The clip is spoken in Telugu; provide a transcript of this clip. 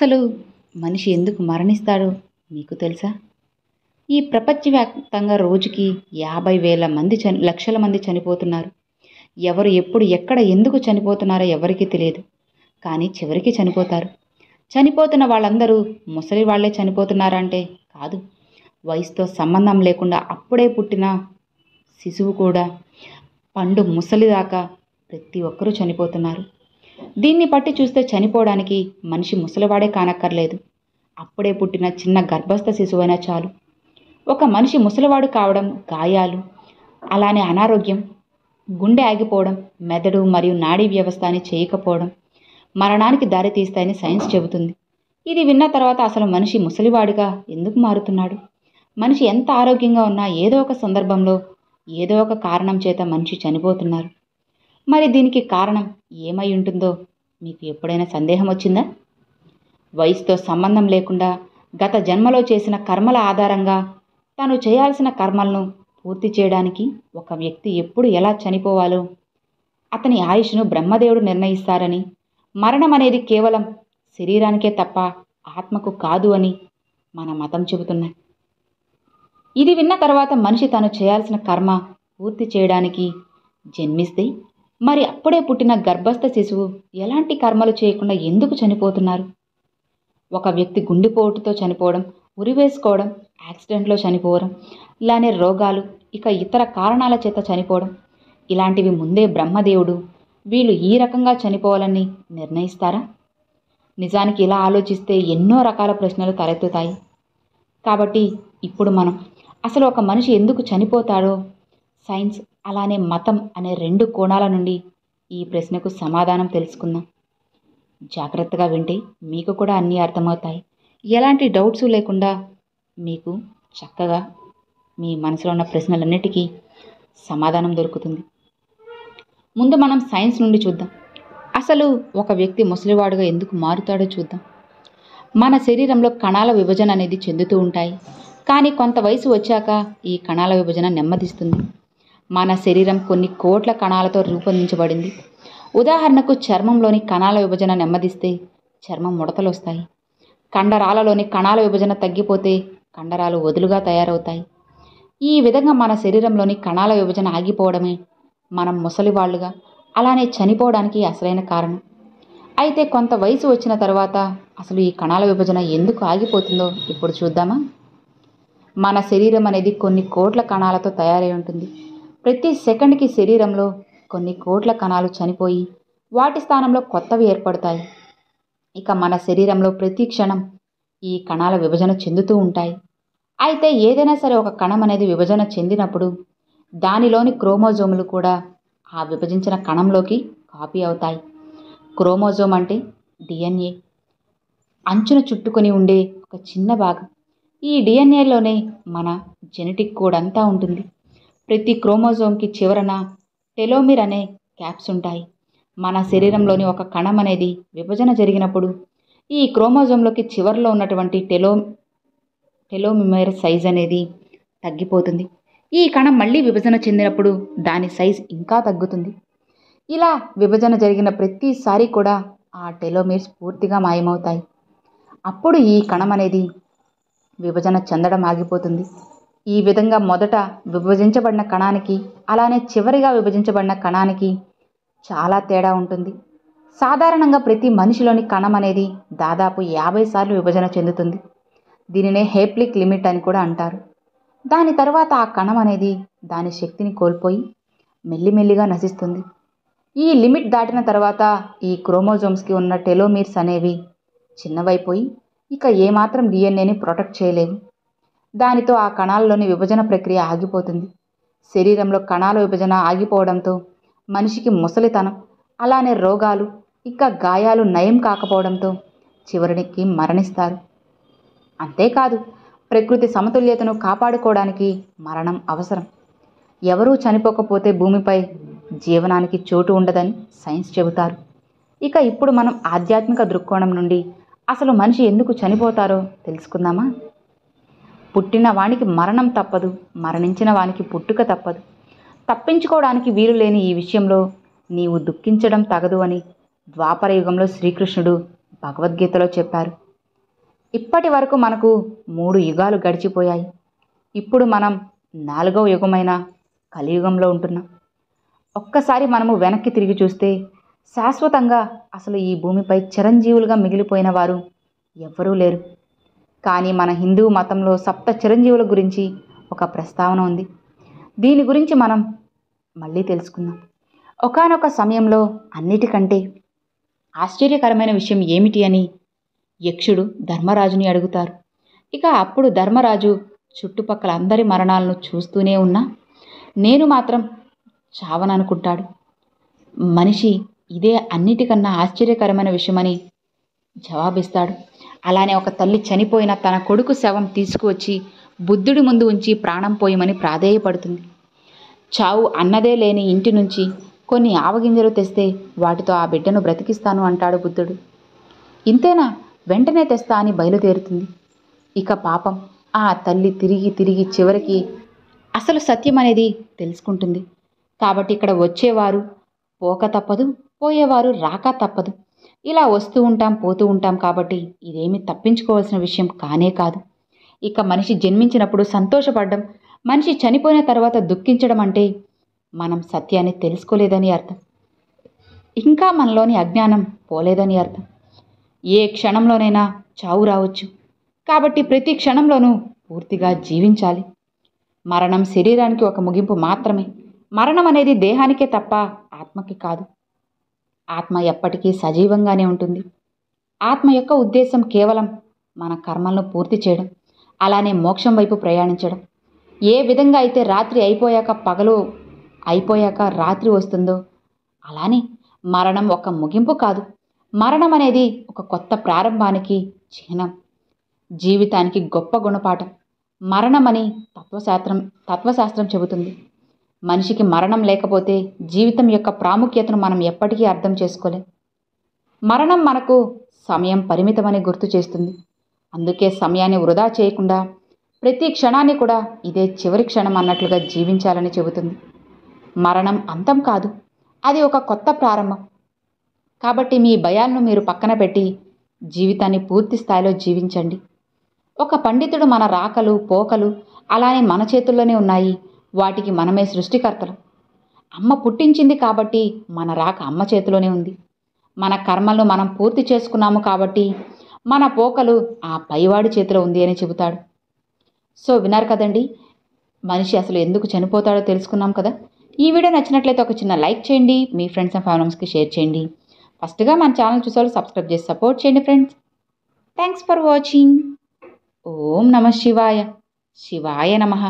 అసలు మనిషి ఎందుకు మరణిస్తాడో మీకు తెలుసా? ఈ ప్రపంచవ్యాప్తంగా రోజుకి 50,000 మంది లక్షల మంది చనిపోతున్నారు. ఎవరు ఎప్పుడు ఎక్కడ ఎందుకు చనిపోతున్నారో ఎవరికీ తెలియదు. కానీ చివరికి చనిపోతారు. చనిపోతున్న వాళ్ళందరూ ముసలి వాళ్ళే చనిపోతున్నారంటే కాదు. వయసుతో సంబంధం లేకుండా అప్పుడే పుట్టిన శిశువు కూడా పండు ముసలి దాకా ప్రతి ఒక్కరూ చనిపోతున్నారు. దీన్ని బట్టి చూస్తే చనిపోవడానికి మనిషి ముసలివాడే కానక్కర్లేదు. అప్పుడే పుట్టిన చిన్న గర్భస్థ శిశువైనా చాలు. ఒక మనిషి ముసలివాడు కావడం, గాయాలు, అలానే అనారోగ్యం, గుండె ఆగిపోవడం, మెదడు మరియు నాడీ వ్యవస్థ అని చేయకపోవడం మరణానికి దారితీస్తాయని సైన్స్ చెబుతుంది. ఇది విన్న తర్వాత అసలు మనిషి ముసలివాడిగా ఎందుకు మారుతున్నాడు? మనిషి ఎంత ఆరోగ్యంగా ఉన్నా ఏదో ఒక సందర్భంలో ఏదో ఒక కారణం చేత మనిషి చనిపోతున్నారు. మరి దీనికి కారణం ఏమై ఉంటుందో మీకు ఎప్పుడైనా సందేహం వచ్చిందా? వయసుతో సంబంధం లేకుండా గత జన్మలో చేసిన కర్మల ఆధారంగా తాను చేయాల్సిన కర్మలను పూర్తి చేయడానికి ఒక వ్యక్తి ఎప్పుడు ఎలా చనిపోవాలో అతని ఆయుష్ను బ్రహ్మదేవుడు నిర్ణయిస్తారని, మరణం అనేది కేవలం శరీరానికే తప్ప ఆత్మకు కాదు అని మన మతం చెబుతున్నాయి. ఇది విన్న తర్వాత మనిషి తాను చేయాల్సిన కర్మ పూర్తి చేయడానికి జన్మిస్తే మరి అప్పుడే పుట్టిన గర్భస్థ శిశువు ఎలాంటి కర్మలు చేయకుండా ఎందుకు చనిపోతున్నారు? ఒక వ్యక్తి గుండెపోటుతో చనిపోవడం, ఉరివేసుకోవడం, యాక్సిడెంట్లో చనిపోవడం, ఇలానే రోగాలు, ఇక ఇతర కారణాల చేత చనిపోవడం, ఇలాంటివి ముందే బ్రహ్మదేవుడు వీళ్ళు ఈ రకంగా చనిపోవాలని నిర్ణయిస్తారా? నిజానికి ఇలా ఆలోచిస్తే ఎన్నో రకాల ప్రశ్నలు తలెత్తుతాయి. కాబట్టి ఇప్పుడు మనం అసలు ఒక మనిషి ఎందుకు చనిపోతాడో సైన్స్ అలానే మతం అనే 2 కోణాల నుండి ఈ ప్రశ్నకు సమాధానం తెలుసుకుందాం. జాగ్రత్తగా వింటే మీకు కూడా అన్నీ అర్థమవుతాయి. ఎలాంటి డౌట్స్ లేకుండా మీకు చక్కగా మీ మనసులో ఉన్న ప్రశ్నలన్నిటికీ సమాధానం దొరుకుతుంది. ముందు మనం సైన్స్ నుండి చూద్దాం. అసలు ఒక వ్యక్తి ముసలివాడుగా ఎందుకు మారుతాడో చూద్దాం. మన శరీరంలో కణాల విభజన అనేది చెందుతూ ఉంటాయి. కానీ కొంత వయసు వచ్చాక ఈ కణాల విభజన నెమ్మదిస్తుంది. మన శరీరం కొన్ని కోట్ల కణాలతో రూపొందించబడింది. ఉదాహరణకు చర్మంలోని కణాల విభజన నెమ్మదిస్తే చర్మం ముడతలు వస్తాయి. కండరాలలోని కణాల విభజన తగ్గిపోతే కండరాలు వదులుగా తయారవుతాయి. ఈ విధంగా మన శరీరంలోని కణాల విభజన ఆగిపోవడమే మనం ముసలివాళ్లుగా అలానే చనిపోవడానికి అసలైన కారణం. అయితే కొంత వయసు వచ్చిన తర్వాత అసలు ఈ కణాల విభజన ఎందుకు ఆగిపోతుందో ఇప్పుడు చూద్దామా? మన శరీరం అనేది కొన్ని కోట్ల కణాలతో తయారై ఉంటుంది. ప్రతి సెకండ్కి శరీరంలో కొన్ని కోట్ల కణాలు చనిపోయి వాటి స్థానంలో కొత్తవి ఏర్పడతాయి. ఇక మన శరీరంలో ప్రతి క్షణం ఈ కణాల విభజన చెందుతూ ఉంటాయి. అయితే ఏదైనా సరే ఒక కణం అనేది విభజన చెందినప్పుడు దానిలోని క్రోమోజోములు కూడా ఆ విభజించిన కణంలోకి కాపీ అవుతాయి. క్రోమోజోమ్ అంటే డిఎన్ఏ అంచున చుట్టుకొని ఉండే ఒక చిన్న భాగం. ఈ డిఎన్ఏలోనే మన జెనెటిక్ కోడ్ అంతా ఉంటుంది. ప్రతి క్రోమోజోమ్కి చివరన టెలోమిర్ అనే క్యాప్స్ ఉంటాయి. మన శరీరంలోని ఒక కణం అనేది విభజన జరిగినప్పుడు ఈ క్రోమోజోమ్లోకి చివరిలో ఉన్నటువంటి టెలోమిర్ సైజ్ అనేది తగ్గిపోతుంది. ఈ కణం మళ్ళీ విభజన చెందినప్పుడు దాని సైజ్ ఇంకా తగ్గుతుంది. ఇలా విభజన జరిగిన ప్రతిసారి కూడా ఆ టెలోమిర్స్ పూర్తిగా మాయమవుతాయి. అప్పుడు ఈ కణం అనేది విభజన చెందడం ఆగిపోతుంది. ఈ విధంగా మొదట విభజించబడిన కణానికి అలానే చివరిగా విభజించబడిన కణానికి చాలా తేడా ఉంటుంది. సాధారణంగా ప్రతి మనిషిలోని కణం అనేది దాదాపు 50 సార్లు విభజన చెందుతుంది. దీనినే హేప్లిక్ లిమిట్ అని కూడా అంటారు. దాని తర్వాత ఆ కణం అనేది దాని శక్తిని కోల్పోయి మెల్లిమెల్లిగా నశిస్తుంది. ఈ లిమిట్ దాటిన తర్వాత ఈ క్రోమోజోమ్స్కి ఉన్న టెలోమీర్స్ అనేవి చిన్నవైపోయి ఇక ఏమాత్రం డిఎన్ఏని ప్రొటెక్ట్ చేయలేవు. దానితో ఆ కణాలలోని విభజన ప్రక్రియ ఆగిపోతుంది. శరీరంలో కణాల విభజన ఆగిపోవడంతో మనిషికి ముసలితనం అలానే రోగాలు ఇంకా గాయాలు నయం కాకపోవడంతో చివరికి మరణిస్తారు. అంతేకాదు ప్రకృతి సమతుల్యతను కాపాడుకోవడానికి మరణం అవసరం. ఎవరూ చనిపోకపోతే భూమిపై జీవనానికి చోటు ఉండదని సైన్స్ చెబుతారు. ఇక ఇప్పుడు మనం ఆధ్యాత్మిక దృక్కోణం నుండి అసలు మనిషి ఎందుకు చనిపోతారో తెలుసుకుందామా? పుట్టిన వానికి మరణం తప్పదు, మరణించిన వానికి పుట్టుక తప్పదు. తప్పించుకోవడానికి వీలు లేని ఈ విషయంలో నీవు దుఃఖించడం తగదు అని ద్వాపర యుగంలో శ్రీకృష్ణుడు భగవద్గీతలో చెప్పారు. ఇప్పటి వరకు మనకు 3 యుగాలు గడిచిపోయాయి. ఇప్పుడు మనం 4వ యుగమైన కలియుగంలో ఉంటున్నాం. ఒక్కసారి మనము వెనక్కి తిరిగి చూస్తే శాశ్వతంగా అసలు ఈ భూమిపై చిరంజీవులుగా మిగిలిపోయిన వారు ఎవ్వరూ లేరు. కానీ మన హిందూ మతంలో సప్త చిరంజీవుల గురించి ఒక ప్రస్తావన ఉంది. దీని గురించి మనం మళ్ళీ తెలుసుకుందాం. ఒకానొక సమయంలో అన్నిటికంటే ఆశ్చర్యకరమైన విషయం ఏమిటి అని యక్షుడు ధర్మరాజుని అడుగుతారు. ఇక అప్పుడు ధర్మరాజు చుట్టుపక్కల అందరి మరణాలను చూస్తూనే ఉన్నా నేను మాత్రం చావననుకుంటాడు. మనిషి ఇదే అన్నిటికన్నా ఆశ్చర్యకరమైన విషయమని జవాబిస్తాడు. అలానే ఒక తల్లి చనిపోయిన తన కొడుకు శవం తీసుకువచ్చి బుద్ధుడి ముందు ఉంచి ప్రాణం పోయమని ప్రాధేయపడుతుంది. చావు అన్నదే లేని ఇంటి నుంచి కొన్ని ఆవగింజలు తెస్తే వాటితో ఆ బిడ్డను బ్రతికిస్తాను అంటాడు బుద్ధుడు. ఇంతేనా, వెంటనే తెస్తా అని బయలుదేరుతుంది. ఇక పాపం ఆ తల్లి తిరిగి తిరిగి చివరికి అసలు సత్యం అనేది తెలుసుకుంటుంది. కాబట్టి ఇక్కడ వచ్చేవారు పోక తప్పదు, పోయేవారు రాక తప్పదు. ఇలా వస్తూ ఉంటాం పోతూ ఉంటాం కాబట్టి ఇదేమీ తప్పించుకోవాల్సిన విషయం కానే కాదు. ఇక మనిషి జన్మించినప్పుడు సంతోషపడడం, మనిషి చనిపోయిన తర్వాత దుఃఖించడం అంటే మనం సత్యాన్ని తెలుసుకోలేదని అర్థం. ఇంకా మనలోని అజ్ఞానం పోలేదని అర్థం. ఏ క్షణంలోనైనా చావు రావచ్చు. కాబట్టి ప్రతి క్షణంలోనూ పూర్తిగా జీవించాలి. మరణం శరీరానికి ఒక ముగింపు మాత్రమే. మరణం అనేది దేహానికే తప్ప ఆత్మకి కాదు. ఆత్మ ఎప్పటికీ సజీవంగానే ఉంటుంది. ఆత్మ యొక్క ఉద్దేశం కేవలం మన కర్మలను పూర్తి చేయడం, అలానే మోక్షం వైపు ప్రయాణించడం. ఏ విధంగా అయితే రాత్రి అయిపోయాక పగలు అయిపోయాక రాత్రి వస్తుందో అలానే మరణం ఒక ముగింపు కాదు. మరణం అనేది ఒక కొత్త ప్రారంభానికి చిహ్నం, జీవితానికి గొప్ప గుణపాఠం. మరణమని తత్వశాస్త్రం చెబుతుంది. మనిషికి మరణం లేకపోతే జీవితం యొక్క ప్రాముఖ్యతను మనం ఎప్పటికీ అర్థం చేసుకోలేం. మరణం మనకు సమయం పరిమితమని గుర్తు చేస్తుంది. అందుకే సమయాన్ని వృధా చేయకుండా ప్రతి క్షణాన్ని కూడా ఇదే చివరి క్షణం అన్నట్లుగా జీవించాలని చెబుతుంది. మరణం అంతం కాదు, అది ఒక కొత్త ప్రారంభం. కాబట్టి మీ భయాలను మీరు పక్కన పెట్టి జీవితాన్ని పూర్తి స్థాయిలో జీవించండి. ఒక పండితుడు మన రాకలు పోకలు అలానే మన చేతుల్లోనే ఉన్నాయి. వాటికి మనమే సృష్టికర్తలు. అమ్మ పుట్టించింది కాబట్టి మన రాక అమ్మ చేతిలోనే ఉంది. మన కర్మలను మనం పూర్తి చేసుకున్నాము కాబట్టి మన పోకలు ఆ పైవాడి చేతిలో ఉంది అని చెబుతాడు. సో విన్నారు కదండి, మనిషి అసలు ఎందుకు చనిపోతాడో తెలుసుకున్నాం కదా. ఈ వీడియో నచ్చినట్లయితే ఒక చిన్న లైక్ చేయండి, మీ ఫ్రెండ్స్ అండ్ ఫ్యామిలీ మెంబర్స్కి షేర్ చేయండి. ఫస్ట్గా మన ఛానల్ చూసేవాళ్ళు సబ్స్క్రైబ్ చేసి సపోర్ట్ చేయండి ఫ్రెండ్స్. Thanks for watching. ఓం నమః శివాయ. శివాయ నమః.